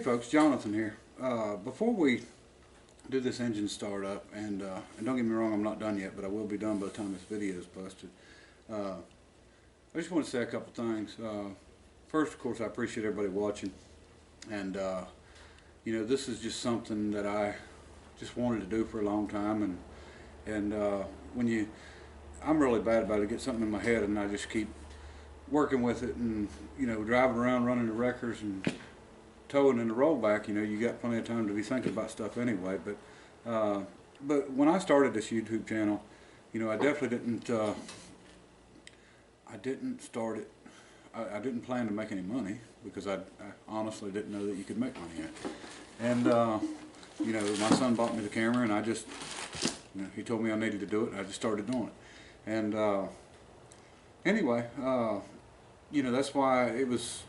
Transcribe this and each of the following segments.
folks, Jonathan here. Before we do this engine startup, and don't get me wrong, I'm not done yet, but I will be done by the time this video is posted. I just want to say a couple things. First, of course, I appreciate everybody watching, and you know, this is just something that I just wanted to do for a long time, and I'm really bad about it. I get something in my head, and I just keep working with it, and you know, driving around running the wreckers and towing in the rollback. You know, you got plenty of time to be thinking about stuff anyway. But when I started this YouTube channel, you know, I definitely didn't. I didn't start it. I didn't plan to make any money because I honestly didn't know that you could make money yet. And you know, my son bought me the camera, and I just, you know, he told me I needed to do it, and I just started doing it. And anyway, you know, that's why it was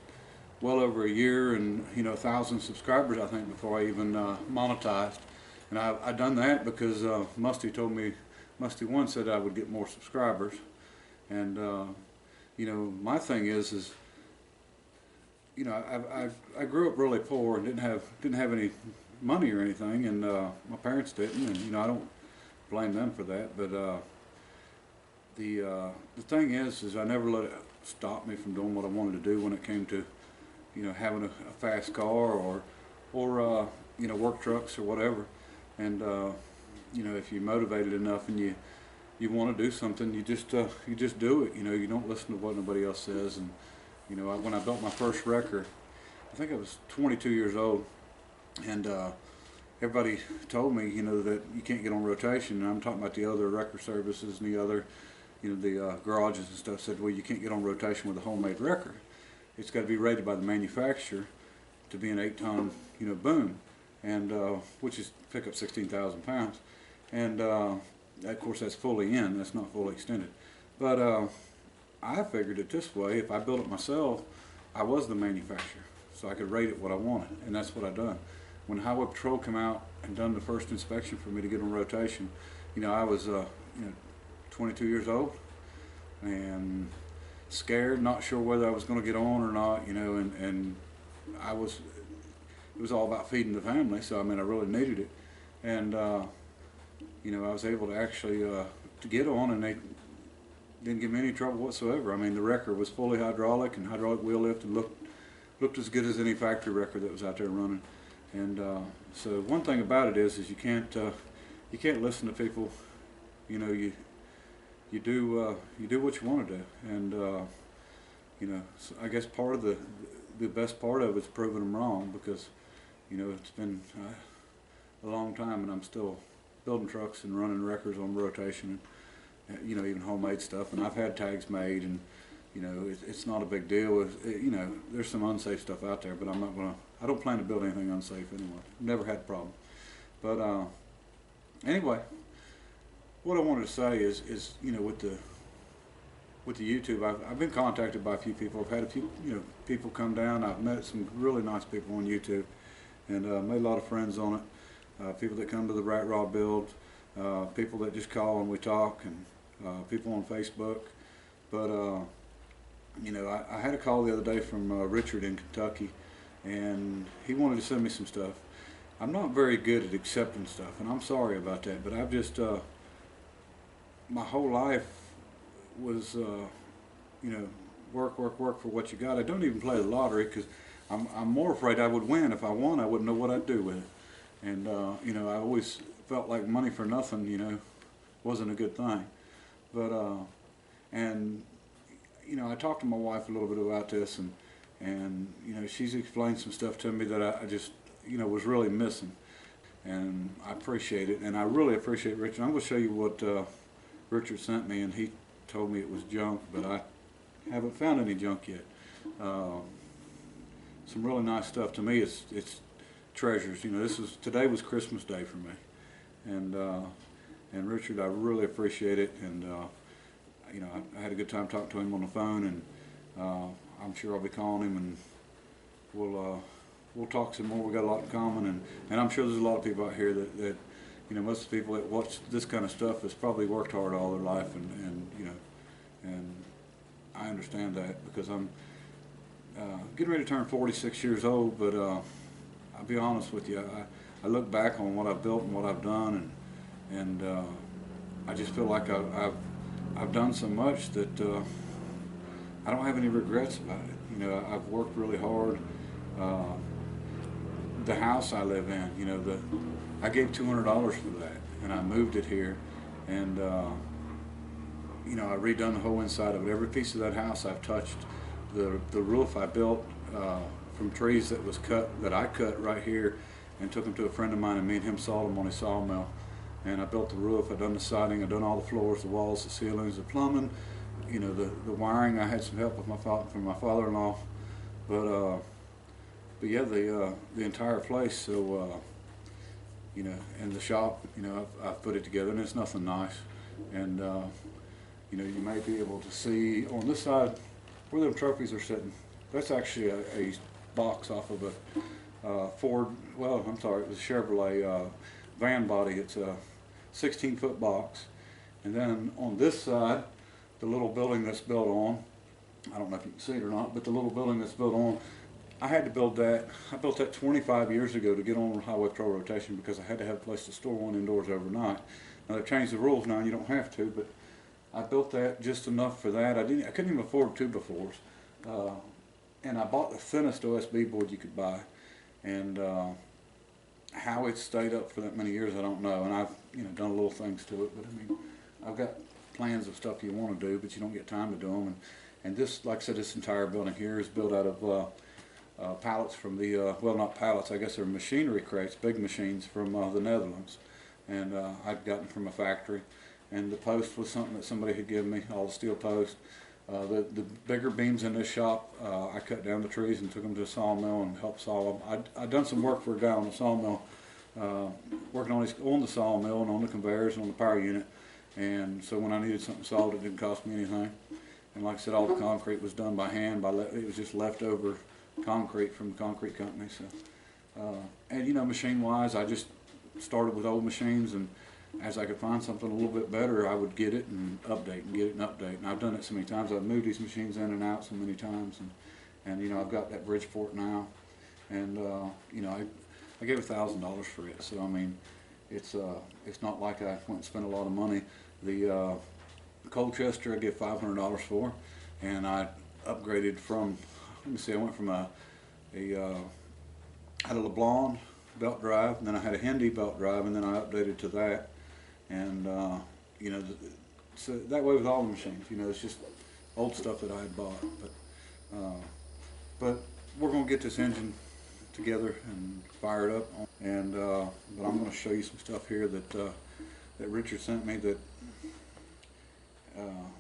well over a year and, you know, 1,000 subscribers, I think, before I even monetized. And I done that because Musty told me, Musty One said I would get more subscribers. And you know, my thing is you know, I grew up really poor and didn't have any money or anything, and my parents didn't, and you know, I don't blame them for that. But the thing is I never let it stop me from doing what I wanted to do when it came to, you know, having a fast car or you know, work trucks or whatever. And you know, if you're motivated enough and you want to do something, you just do it. You know, you don't listen to what nobody else says. And you know, when I built my first wrecker, I think I was 22 years old, and everybody told me, you know, that you can't get on rotation. And I'm talking about the other wrecker services and the other, you know, the garages and stuff said, well, you can't get on rotation with a homemade wrecker. It's got to be rated by the manufacturer to be an 8-ton, you know, boom, and which is pick up 16,000 pounds. And of course, that's fully in. That's not fully extended. But I figured it this way: if I built it myself, I was the manufacturer, so I could rate it what I wanted, and that's what I done. When Highway Patrol came out and done the first inspection for me to get on rotation, you know, I was you know, 22 years old and scared, not sure whether I was going to get on or not, you know, and it was all about feeding the family, so I mean, I really needed it. And you know, I was able to actually to get on, and they didn't give me any trouble whatsoever. I mean, the wrecker was fully hydraulic and hydraulic wheel lift, and looked as good as any factory wrecker that was out there running. And so one thing about it is you can't listen to people. You know, you do what you want to do. And you know, so I guess part of the best part of it is proving them wrong, because you know, it's been a long time, and I'm still building trucks and running wreckers on rotation, and you know, even homemade stuff. And I've had tags made, and you know, it's not a big deal. You know, there's some unsafe stuff out there, but I don't plan to build anything unsafe anyway. Never had a problem. But anyway, what I wanted to say is you know, with the YouTube, I've been contacted by a few people. I've had a few, you know, people come down. I've met some really nice people on YouTube, and made a lot of friends on it. People that come to the Rat Rod build, people that just call and we talk, and people on Facebook. But you know, I had a call the other day from Richard in Kentucky, and he wanted to send me some stuff. I'm not very good at accepting stuff, and I'm sorry about that, but I've just my whole life was you know, work for what you got. I don't even play the lottery because I'm more afraid I would win. If I won, I wouldn't know what I'd do with it. And you know, I always felt like money for nothing, you know, wasn't a good thing. But and you know, I talked to my wife a little bit about this, and you know, she's explained some stuff to me that I just, you know, was really missing. And I appreciate it, and I really appreciate Richard. I'm going to show you what Richard sent me, and he told me it was junk, but I haven't found any junk yet. Some really nice stuff. To me, it's treasures. You know, today was Christmas Day for me, and Richard, I really appreciate it. And you know, I had a good time talking to him on the phone, and I'm sure I'll be calling him, and we'll talk some more. We got a lot in common, and I'm sure there's a lot of people out here that you know, most of the people that watch this kind of stuff has probably worked hard all their life, and you know, and I understand that, because I'm getting ready to turn 46 years old, but I'll be honest with you. I look back on what I've built and what I've done, and I just feel like I've done so much that I don't have any regrets about it. You know, I've worked really hard. The house I live in, you know, I gave $200 for that, and I moved it here, and you know, I redone the whole inside of it. Every piece of that house I've touched. The roof I built from trees that I cut right here, and took them to a friend of mine, and me and him sawed them on his sawmill. And I built the roof. I done the siding. I done all the floors, the walls, the ceilings, the plumbing. You know, the wiring. I had some help with from my father-in-law, but yeah, the entire place. So you know, and the shop. You know, I've put it together, and it's nothing nice. And you know, you may be able to see on this side where them trophies are sitting. That's actually a box off of a Ford. Well, I'm sorry, it was a Chevrolet van body. It's a 16-foot box. And then on this side, the little building that's built on, I don't know if you can see it or not, but the little building that's built on, I had to build that. I built that 25 years ago to get on highway patrol rotation because I had to have a place to store one indoors overnight. Now they've changed the rules now, and you don't have to, but I built that just enough for that. I couldn't even afford 2x4s, and I bought the thinnest OSB board you could buy. And how it stayed up for that many years, I don't know. And I've done little things to it, but I mean, I've got plans of stuff you want to do, but you don't get time to do them. And this, like I said, this entire building here is built out of pallets from the well, not pallets. I guess they're machinery crates, big machines from the Netherlands, and I'd gotten from a factory. And the post was something that somebody had given me, all the steel posts. The bigger beams in this shop, I cut down the trees and took them to a sawmill and helped saw them. I'd done some work for a guy on the sawmill, working on the sawmill and on the conveyors and on the power unit. And so when I needed something sawed, it didn't cost me anything. And like I said, all the concrete was done by hand. It was just leftover concrete from the concrete company. So, and you know, machine-wise, I just started with old machines, and as I could find something a little bit better, I would get it and update and get it and update. And I've done it so many times. I've moved these machines in and out so many times, and you know, I've got that Bridgeport now, and you know, I gave $1,000 for it. So I mean, it's not like I went and spent a lot of money. The Colchester I gave $500 for, and I upgraded from. Let me see. I went from I had a LeBlanc belt drive, and then I had a Hendy belt drive, and then I updated to that. And you know, so that way with all the machines, you know, it's just old stuff that I had bought. But we're going to get this engine together and fire it up. And but I'm going to show you some stuff here that Richard sent me that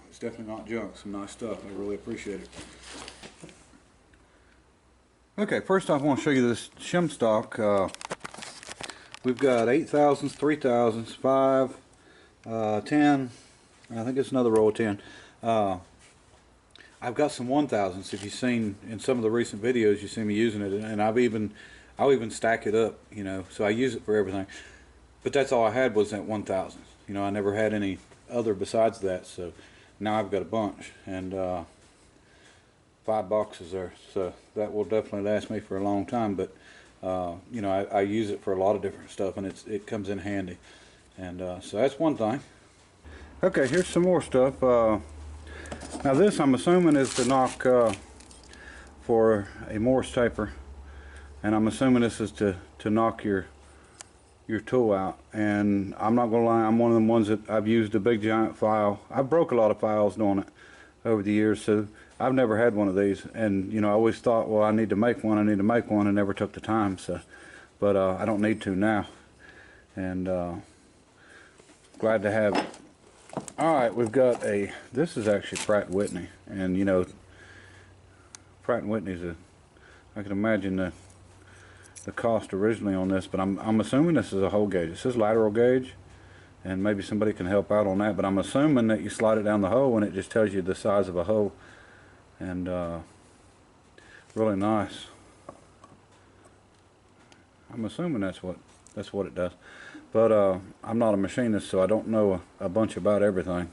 it's definitely not junk. Some nice stuff. I really appreciate it. Okay, first off, I want to show you this shim stock. We've got 8,000s, 3,000s, 5, 10, I think it's another row of 10. I've got some 1,000s. If you've seen in some of the recent videos, you see me using it, and I'll even stack it up, you know, so I use it for everything. But that's all I had was that 1,000. You know, I never had any other besides that, so now I've got a bunch, and 5 boxes there, so that will definitely last me for a long time. But you know, I use it for a lot of different stuff, and it comes in handy. And so that's one thing. Okay, here's some more stuff. Now this, I'm assuming, is the knock for a Morse taper, and I'm assuming this is to knock your tool out. And I'm not gonna lie, I'm one of them ones that I've used a big giant file. I've broke a lot of files doing it over the years, so I've never had one of these. And you know, I always thought, well, I need to make one, and never took the time. So, but I don't need to now, and glad to have it. All right, we've got this is actually Pratt & Whitney, and you know, Pratt & Whitney's I can imagine the cost originally on this, but I'm assuming this is a hole gauge. It says lateral gauge, and maybe somebody can help out on that, but I'm assuming that you slide it down the hole and it just tells you the size of a hole. And really nice. I'm assuming that's what it does, but I'm not a machinist, so I don't know a bunch about everything,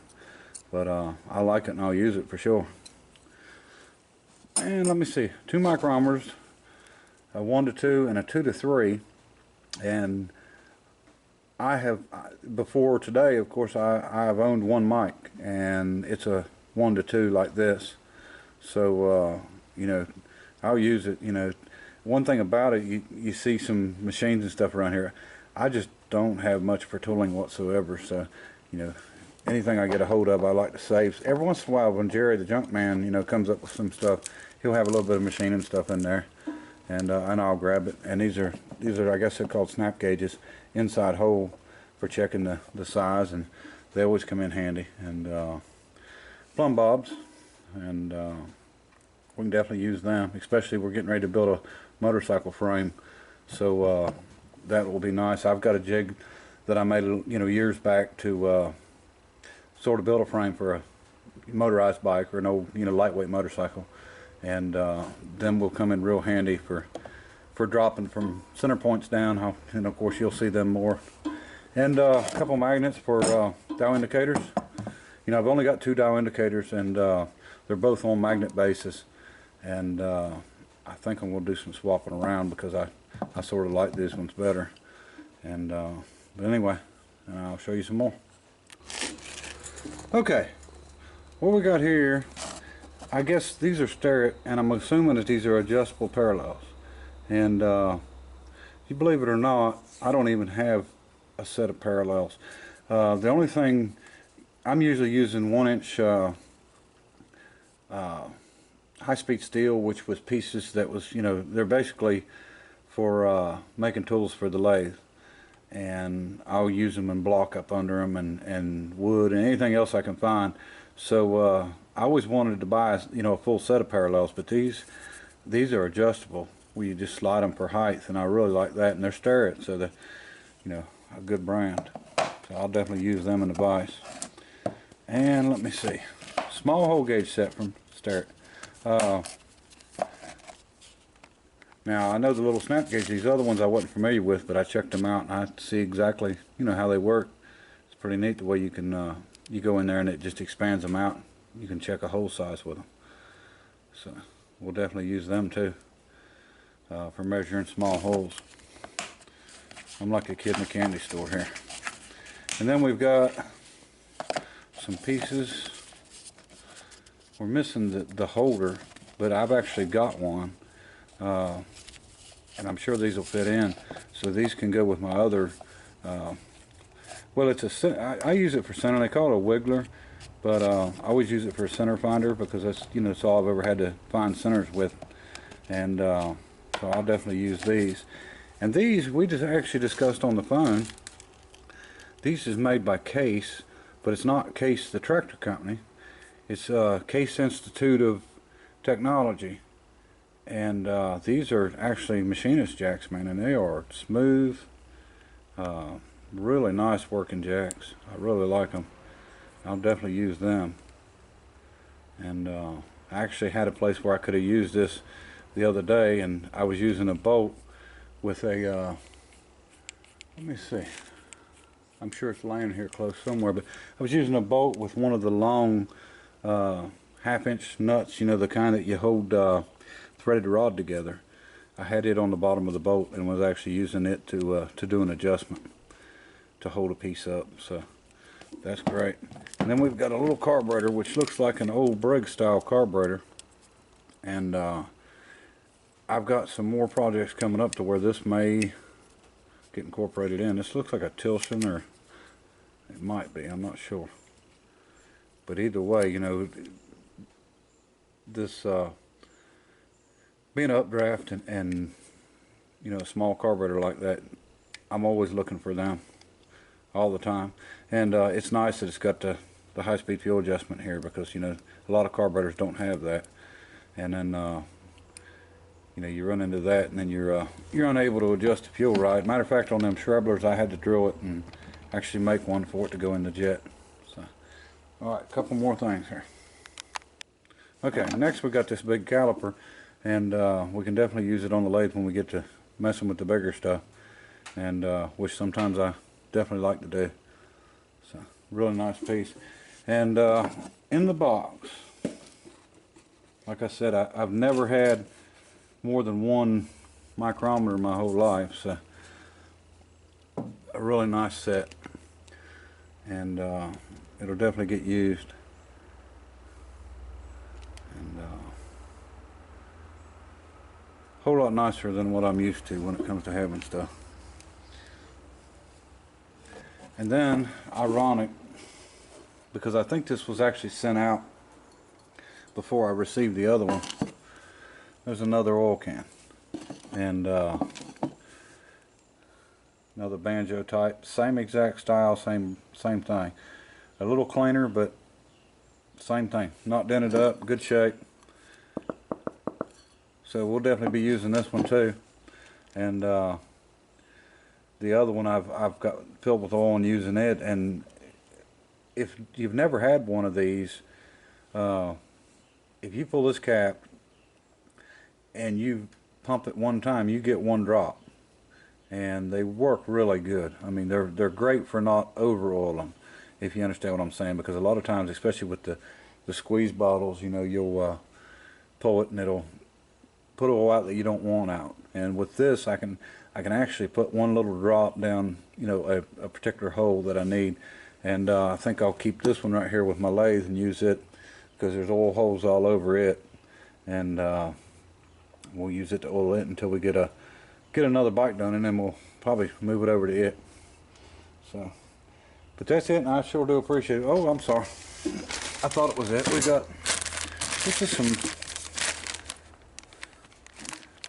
but I like it and I'll use it for sure. And let me see, 2 micrometers, a 1 to 2 and a 2 to 3, and I have, before today, of course, I've owned one mic, and it's a 1 to 2 like this. So you know, I'll use it. You know, one thing about it, you see some machines and stuff around here. I just don't have much for tooling whatsoever. So, you know, anything I get a hold of, I like to save. Every once in a while, when Jerry the Junk Man, you know, comes up with some stuff, he'll have a little bit of machining stuff in there, and I'll grab it. And these are I guess they're called snap gauges, inside hole for checking the size, and they always come in handy. And plumb bobs, and we can definitely use them, especially we're getting ready to build a motorcycle frame. So that will be nice. I've got a jig that I made, you know, years back to sort of build a frame for a motorized bike or an old, you know, lightweight motorcycle, and them will come in real handy for dropping from center points down. And of course you'll see them more. And a couple magnets for dial indicators. You know, I've only got 2 dial indicators, and they're both on magnet basis, and I think I'm going to do some swapping around because I sort of like these ones better. And but anyway, I'll show you some more. Okay, what we got here, I guess these are stereo, and I'm assuming that these are adjustable parallels. And you believe it or not, I don't even have a set of parallels. The only thing, I'm usually using 1-inch high-speed steel, which was pieces that was, you know, they're basically for making tools for the lathe, and I'll use them and block up under them, and wood and anything else I can find. So I always wanted to buy, you know, a full set of parallels, but these are adjustable, where you just slide them per height, and I really like that. And they're Starrett, so they're, you know, a good brand. So I'll definitely use them in the vise. And let me see, small hole gauge set from Starrett. Now I know the little snap gauge, these other ones I wasn't familiar with, but I checked them out and I see exactly, you know, how they work. It's pretty neat the way you can you go in there and it just expands them out. You can check a hole size with them. So we'll definitely use them too for measuring small holes. I'm like a kid in a candy store here. And then we've got some pieces. We're missing the holder, but I've actually got one, and I'm sure these will fit in. So these can go with my other, well, it's I use it for center. They call it a wiggler, but I always use it for a center finder because that's, you know, that's all I've ever had to find centers with. And so I'll definitely use these. And these we just actually discussed on the phone. These is made by Case, but it's not Case the tractor company. It's Case Institute of Technology, and these are actually machinist jacks, man, and they are smooth, really nice working jacks. I really like them. I'll definitely use them. And I actually had a place where I could have used this the other day, and I was using a bolt with a let me see, I'm sure it's laying here close somewhere, but I was using a bolt with one of the long 1/2-inch nuts, you know, the kind that you hold threaded rod together. I had it on the bottom of the bolt and was actually using it to do an adjustment to hold a piece up. So that's great. And then we've got a little carburetor, which looks like an old Briggs style carburetor, and I've got some more projects coming up to where this may get incorporated in. This looks like a Tilson, or it might be, I'm not sure. But either way, you know, this being an updraft and you know, a small carburetor like that, I'm always looking for them all the time. And it's nice that it's got the high-speed fuel adjustment here, because, you know, a lot of carburetors don't have that. And then you know, you run into that, and then you're unable to adjust the fuel right. Matter of fact, on them Schreblers, I had to drill it and actually make one for it to go in the jet. So, all right, a couple more things here. Okay, next we got this big caliper, and we can definitely use it on the lathe when we get to messing with the bigger stuff, and which sometimes I definitely like to do. So, really nice piece. And in the box, like I said, I've never had more than one micrometer my whole life, so a really nice set, and it'll definitely get used. And a whole lot nicer than what I'm used to when it comes to having stuff. And then, ironic, because I think this was actually sent out before I received the other one, there's another oil can, and another banjo type, same exact style, same thing, a little cleaner, but same thing, not dented up, good shape. So we'll definitely be using this one too. And the other one I've got filled with oil and using it. And if you've never had one of these, if you pull this cap and you pump it one time, you get one drop, and they work really good. I mean, they're great for not over oiling, if you understand what I'm saying, because a lot of times, especially with the squeeze bottles, you know, you'll pull it and it'll put oil out that you don't want out. And with this, I can actually put one little drop down, you know, a particular hole that I need. And I think I'll keep this one right here with my lathe and use it, because there's oil holes all over it, and we'll use it to oil it until we get another bike done, and then we'll probably move it over to it. So, but that's it, and I sure do appreciate it. Oh, I'm sorry, I thought it was it. We got, this is some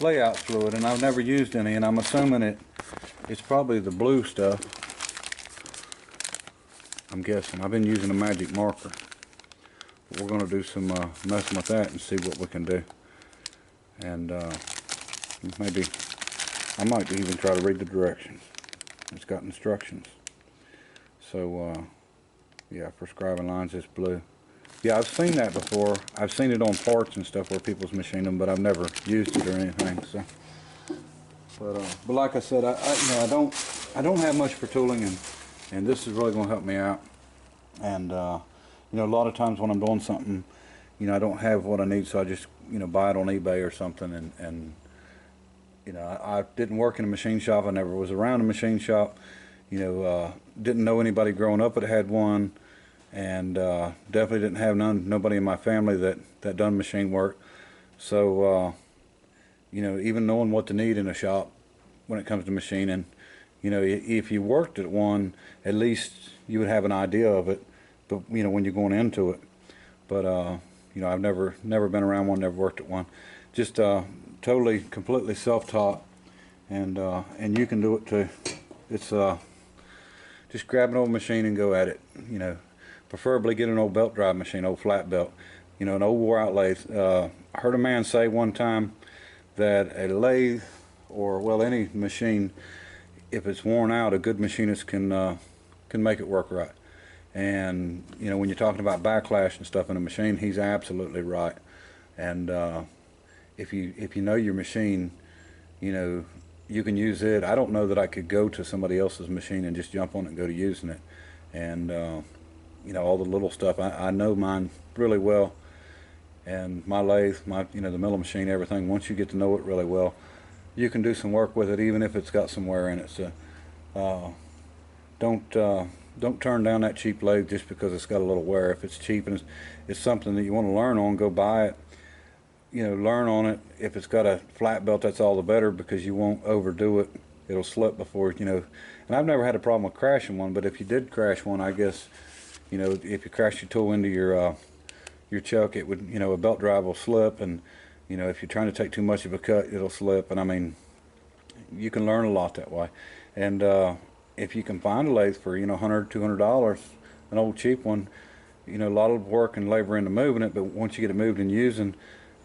layout fluid, and I've never used any, and I'm assuming it's probably the blue stuff. I'm guessing. I've been using a magic marker. But we're going to do some messing with that and see what we can do. And maybe I might even try to read the directions. It's got instructions. So yeah, prescribing lines is blue. Yeah, I've seen that before. I've seen it on parts and stuff where people's machine them, but I've never used it or anything. So, but like I said, I don't have much for tooling, and this is really going to help me out. And you know, a lot of times when I'm doing something, you know, I don't have what I need, so I just, you know, buy it on eBay or something. And you know, I didn't work in a machine shop. I never was around a machine shop. You know, didn't know anybody growing up that had one, and definitely didn't have nobody in my family that done machine work. So you know, even knowing what to need in a shop when it comes to machining, you know, if you worked at one, at least you would have an idea of it. But you know, when you're going into it. But you know, I've never been around one, never worked at one. Just totally, completely self-taught, and you can do it too. It's just grab an old machine and go at it. You know, preferably get an old belt drive machine, old flat belt. You know, an old wore out lathe. I heard a man say one time that a lathe, or well, any machine, if it's worn out, a good machinist can make it work right. And you know, when you're talking about backlash and stuff in a machine, he's absolutely right. And if you know your machine, you know, you can use it. I don't know that I could go to somebody else's machine and just jump on it and go to using it. And you know, all the little stuff, I know mine really well. And my lathe, you know, the milling machine, everything, once you get to know it really well, you can do some work with it, even if it's got some wear in it. So don't turn down that cheap lathe just because it's got a little wear. If it's cheap and it's something that you want to learn on, go buy it. You know, learn on it. If it's got a flat belt, that's all the better, because you won't overdo it. It'll slip before, you know. And I've never had a problem with crashing one, but if you did crash one, I guess, you know, if you crash your tool into your chuck, it would, you know, a belt drive will slip, and you know, if you're trying to take too much of a cut, it'll slip. And I mean, you can learn a lot that way. And if you can find a lathe for, you know, $100, $200, an old cheap one, you know, a lot of work and labor into moving it, but once you get it moved and using,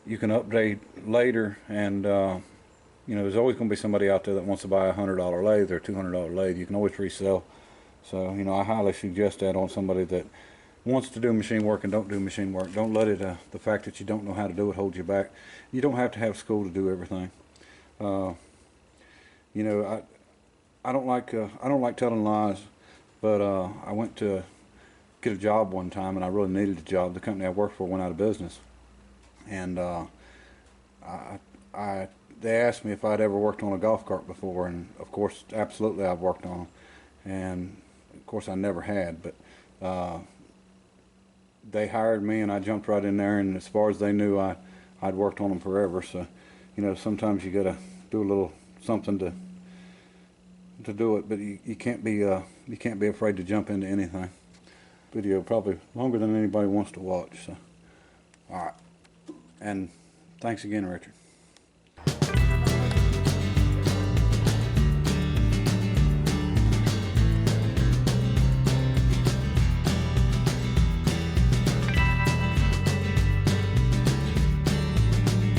you can update later. And you know, there's always going to be somebody out there that wants to buy a $100 lathe or $200 lathe. You can always resell. So you know, I highly suggest that on somebody that wants to do machine work and don't do machine work. Don't let it the fact that you don't know how to do it hold you back. You don't have to have school to do everything. You know, I don't like telling lies, but I went to get a job one time, and I really needed a job. The company I worked for went out of business, and I they asked me if I'd ever worked on a golf cart before, and of course, absolutely, I've worked on them. And of course, I never had, but they hired me, and I jumped right in there. And as far as they knew, I'd worked on them forever. So, you know, sometimes you gotta do a little something to do it, but you can't be afraid to jump into anything. Video probably longer than anybody wants to watch. So, all right, and thanks again, Richard.